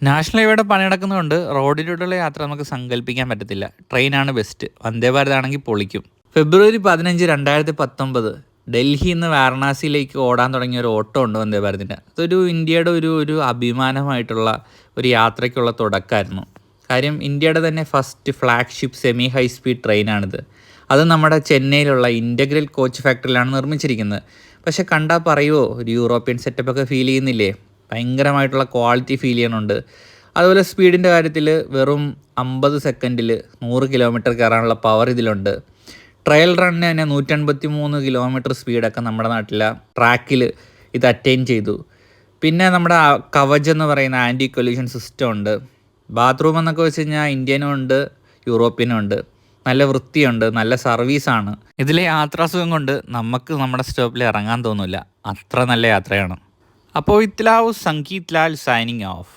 National ഹൈവേയുടെ പണി നടക്കുന്നതുകൊണ്ട് റോഡിലൂടെയുള്ള യാത്ര നമുക്ക് സങ്കല്പിക്കാൻ പറ്റത്തില്ല. ട്രെയിനാണ് ബെസ്റ്റ്. വന്ദേ ഭാരത് ആണെങ്കിൽ പൊളിക്കും. ഫെബ്രുവരി 15, 2019 ഡൽഹിയിൽ നിന്ന് വാരണാസിയിലേക്ക് ഓടാൻ തുടങ്ങിയ ഒരു ഓട്ടോ ഉണ്ട് വന്ദേ ഭാരതിൻ്റെ. അതൊരു ഇന്ത്യയുടെ ഒരു അഭിമാനമായിട്ടുള്ള ഒരു യാത്രയ്ക്കുള്ള തുടക്കമായിരുന്നു. കാര്യം ഇന്ത്യയുടെ തന്നെ first flagship semi high speed ട്രെയിനാണിത്. അത് നമ്മുടെ ചെന്നൈയിലുള്ള ഇൻ്റഗ്രൽ കോച്ച് ഫാക്ടറിയിലാണ് നിർമ്മിച്ചിരിക്കുന്നത്. പക്ഷെ കണ്ടാൽ പറയുമോ, ഒരു യൂറോപ്യൻ സെറ്റപ്പൊക്കെ ഫീൽ ചെയ്യുന്നില്ലേ? ഭയങ്കരമായിട്ടുള്ള ക്വാളിറ്റി ഫീൽ ചെയ്യണുണ്ട്. അതുപോലെ സ്പീഡിൻ്റെ കാര്യത്തിൽ വെറും 50 സെക്കൻഡിൽ 100 കിലോമീറ്റർ കയറാനുള്ള പവർ ഇതിലുണ്ട്. ട്രയൽ റണ്ണിന് തന്നെ 183 കിലോമീറ്റർ സ്പീഡൊക്കെ നമ്മുടെ നാട്ടിലെ ട്രാക്കിൽ ഇത് അറ്റൈൻ ചെയ്തു. പിന്നെ നമ്മുടെ കവച് എന്ന് പറയുന്ന ആൻറ്റി കൊല്യൂഷൻ സിസ്റ്റം ഉണ്ട്. ബാത്റൂം എന്നൊക്കെ വെച്ച് കഴിഞ്ഞാൽ ഇന്ത്യനും ഉണ്ട്, യൂറോപ്യനും ഉണ്ട്. നല്ല വൃത്തിയുണ്ട്, നല്ല സർവീസാണ്. ഇതിലെ യാത്രാസുഖം കൊണ്ട് നമുക്ക് നമ്മുടെ സ്റ്റോപ്പിൽ ഇറങ്ങാൻ തോന്നില്ല. അത്ര നല്ല യാത്രയാണ്. അപ്പോൾ ഇത്ലാവ് സംഗീത് ലാൽ സൈനിങ് ഓഫ്.